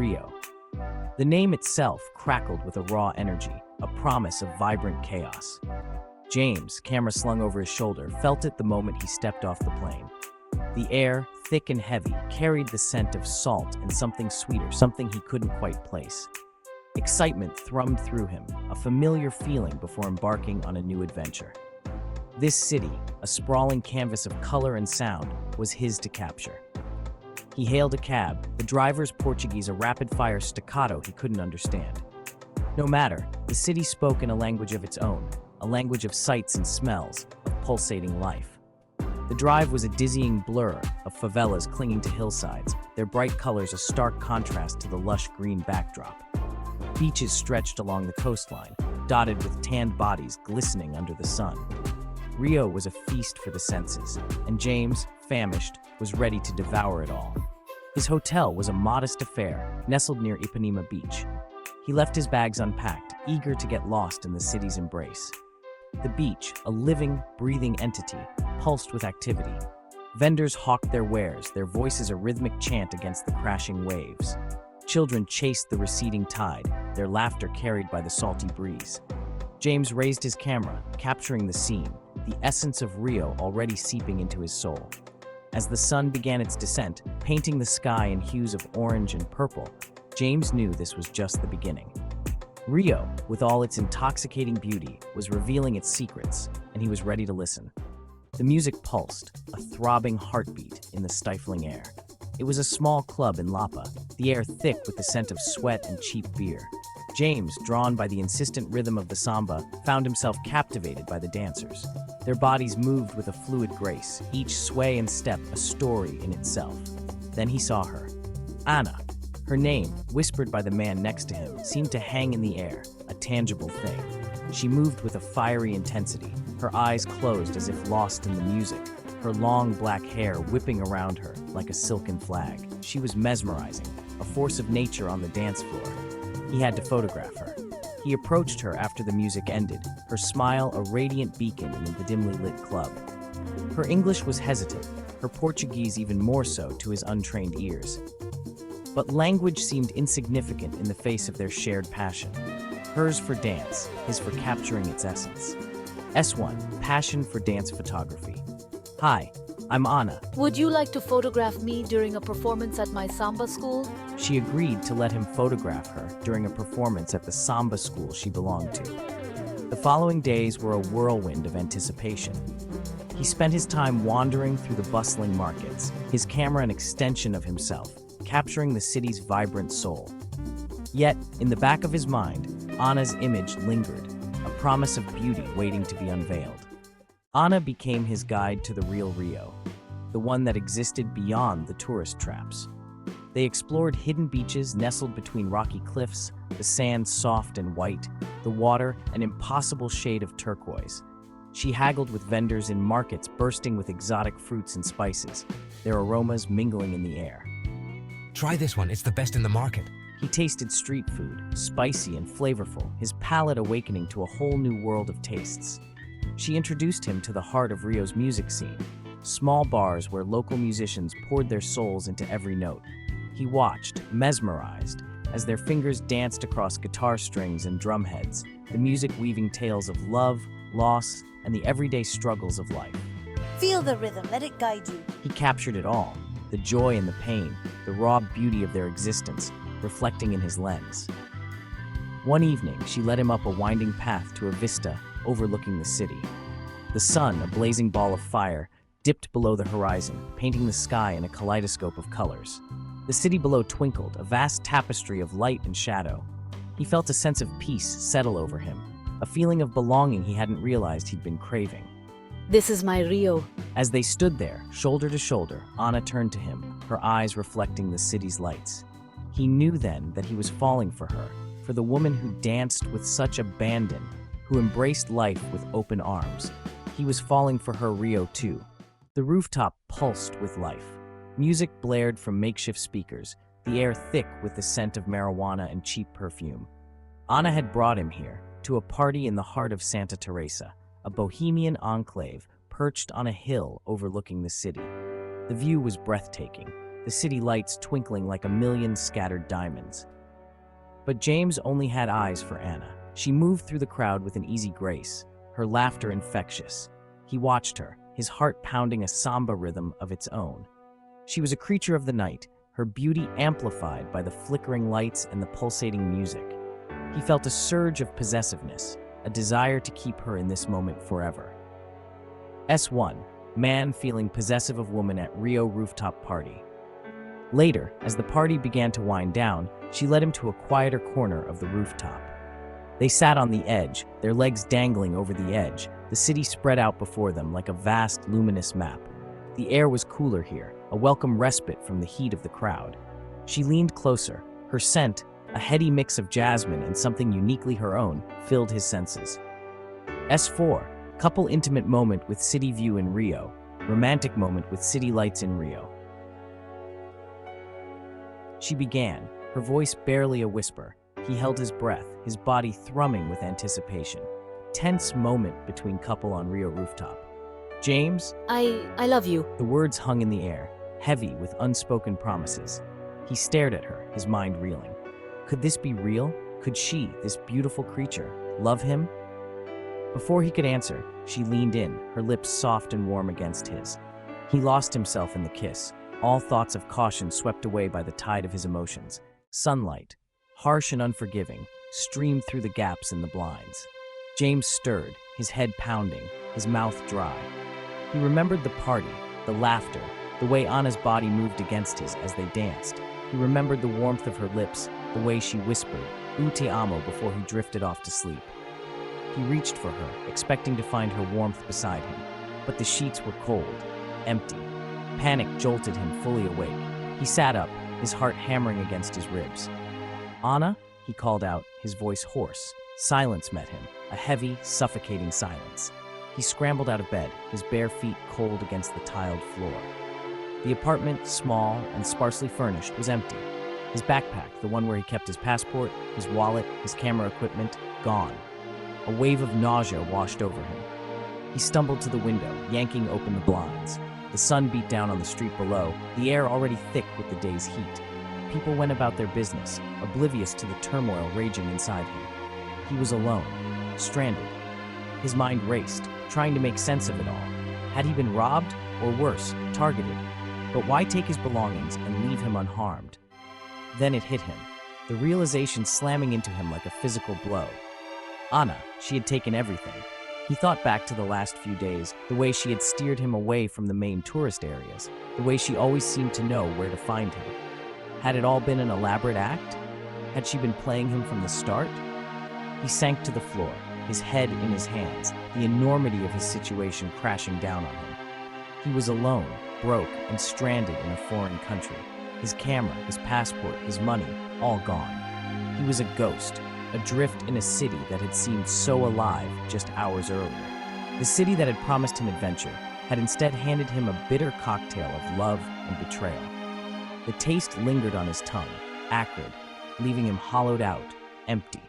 Rio. The name itself crackled with a raw energy, a promise of vibrant chaos. James, camera slung over his shoulder, felt it the moment he stepped off the plane. The air, thick and heavy, carried the scent of salt and something sweeter, something he couldn't quite place. Excitement thrummed through him, a familiar feeling before embarking on a new adventure. This city, a sprawling canvas of color and sound, was his to capture. He hailed a cab, the driver's Portuguese a rapid-fire staccato he couldn't understand. No matter, the city spoke in a language of its own, a language of sights and smells, of pulsating life. The drive was a dizzying blur of favelas clinging to hillsides, their bright colors a stark contrast to the lush green backdrop. Beaches stretched along the coastline, dotted with tanned bodies glistening under the sun. Rio was a feast for the senses, and James, famished, was ready to devour it all. His hotel was a modest affair, nestled near Ipanema Beach. He left his bags unpacked, eager to get lost in the city's embrace. The beach, a living, breathing entity, pulsed with activity. Vendors hawked their wares, their voices a rhythmic chant against the crashing waves. Children chased the receding tide, their laughter carried by the salty breeze. James raised his camera, capturing the scene, the essence of Rio already seeping into his soul. As the sun began its descent, painting the sky in hues of orange and purple, James knew this was just the beginning. Rio, with all its intoxicating beauty, was revealing its secrets, and he was ready to listen. The music pulsed, a throbbing heartbeat in the stifling air. It was a small club in Lapa, the air thick with the scent of sweat and cheap beer. James, drawn by the insistent rhythm of the samba, found himself captivated by the dancers. Their bodies moved with a fluid grace, each sway and step a story in itself. Then he saw her. Anna. Her name, whispered by the man next to him, seemed to hang in the air, a tangible thing. She moved with a fiery intensity, her eyes closed as if lost in the music, her long black hair whipping around her like a silken flag. She was mesmerizing, a force of nature on the dance floor. He had to photograph her. He approached her after the music ended, her smile a radiant beacon in the dimly lit club. Her English was hesitant, her Portuguese even more so to his untrained ears. But language seemed insignificant in the face of their shared passion. Hers for dance, his for capturing its essence. S1, passion for dance photography. Hi, I'm Anna. Would you like to photograph me during a performance at my samba school? She agreed to let him photograph her during a performance at the samba school she belonged to. The following days were a whirlwind of anticipation. He spent his time wandering through the bustling markets, his camera an extension of himself, capturing the city's vibrant soul. Yet, in the back of his mind, Anna's image lingered, a promise of beauty waiting to be unveiled. Anna became his guide to the real Rio, the one that existed beyond the tourist traps. They explored hidden beaches nestled between rocky cliffs, the sand soft and white, the water an impossible shade of turquoise. She haggled with vendors in markets bursting with exotic fruits and spices, their aromas mingling in the air. Try this one, it's the best in the market. He tasted street food, spicy and flavorful, his palate awakening to a whole new world of tastes. She introduced him to the heart of Rio's music scene, small bars where local musicians poured their souls into every note. He watched, mesmerized, as their fingers danced across guitar strings and drumheads, the music weaving tales of love, loss, and the everyday struggles of life. Feel the rhythm, let it guide you. He captured it all, the joy and the pain, the raw beauty of their existence, reflecting in his lens. One evening, she led him up a winding path to a vista overlooking the city. The sun, a blazing ball of fire, dipped below the horizon, painting the sky in a kaleidoscope of colors. The city below twinkled, a vast tapestry of light and shadow. He felt a sense of peace settle over him, a feeling of belonging he hadn't realized he'd been craving. This is my Rio. As they stood there, shoulder to shoulder, Anna turned to him, her eyes reflecting the city's lights. He knew then that he was falling for her, for the woman who danced with such abandon, who embraced life with open arms. He was falling for her Rio too. The rooftop pulsed with life. Music blared from makeshift speakers, the air thick with the scent of marijuana and cheap perfume. Anna had brought him here, to a party in the heart of Santa Teresa, a bohemian enclave perched on a hill overlooking the city. The view was breathtaking. the city lights twinkling like a million scattered diamonds. But James only had eyes for Anna. She moved through the crowd with an easy grace, her laughter infectious. He watched her, his heart pounding a samba rhythm of its own. She was a creature of the night, her beauty amplified by the flickering lights and the pulsating music. He felt a surge of possessiveness, a desire to keep her in this moment forever. S1. Man feeling possessive of woman at Rio rooftop party. Later, as the party began to wind down, she led him to a quieter corner of the rooftop. They sat on the edge, their legs dangling over the edge, the city spread out before them like a vast, luminous map. The air was cooler here, a welcome respite from the heat of the crowd. She leaned closer, her scent, a heady mix of jasmine and something uniquely her own, filled his senses. S4. Couple intimate moment with city view in Rio. Romantic moment with city lights in Rio. She began, her voice barely a whisper. He held his breath, his body thrumming with anticipation. Tense moment between couple on Rio rooftop. James? I love you. The words hung in the air, heavy with unspoken promises. He stared at her, his mind reeling. Could this be real? Could she, this beautiful creature, love him? Before he could answer, she leaned in, her lips soft and warm against his. He lost himself in the kiss, all thoughts of caution swept away by the tide of his emotions. Sunlight, harsh and unforgiving, streamed through the gaps in the blinds. James stirred, his head pounding, his mouth dry. He remembered the party, the laughter, the way Anna's body moved against his as they danced. He remembered the warmth of her lips, the way she whispered, "U te amo," before he drifted off to sleep. He reached for her, expecting to find her warmth beside him. But the sheets were cold, empty. Panic jolted him fully awake. He sat up, his heart hammering against his ribs. "Anna?" he called out, his voice hoarse. Silence met him, a heavy, suffocating silence. He scrambled out of bed, his bare feet cold against the tiled floor. The apartment, small and sparsely furnished, was empty. His backpack, the one where he kept his passport, his wallet, his camera equipment, gone. A wave of nausea washed over him. He stumbled to the window, yanking open the blinds. The sun beat down on the street below, the air already thick with the day's heat. People went about their business, oblivious to the turmoil raging inside him. He was alone, stranded. His mind raced, trying to make sense of it all. Had he been robbed, or worse, targeted? But why take his belongings and leave him unharmed? Then it hit him, the realization slamming into him like a physical blow. Anna, she had taken everything. He thought back to the last few days, the way she had steered him away from the main tourist areas, the way she always seemed to know where to find him. Had it all been an elaborate act? Had she been playing him from the start? He sank to the floor, his head in his hands, the enormity of his situation crashing down on him. He was alone, broke, and stranded in a foreign country. His camera, his passport, his money, all gone. He was a ghost, adrift in a city that had seemed so alive just hours earlier. The city that had promised him adventure had instead handed him a bitter cocktail of love and betrayal. The taste lingered on his tongue, acrid, leaving him hollowed out, empty.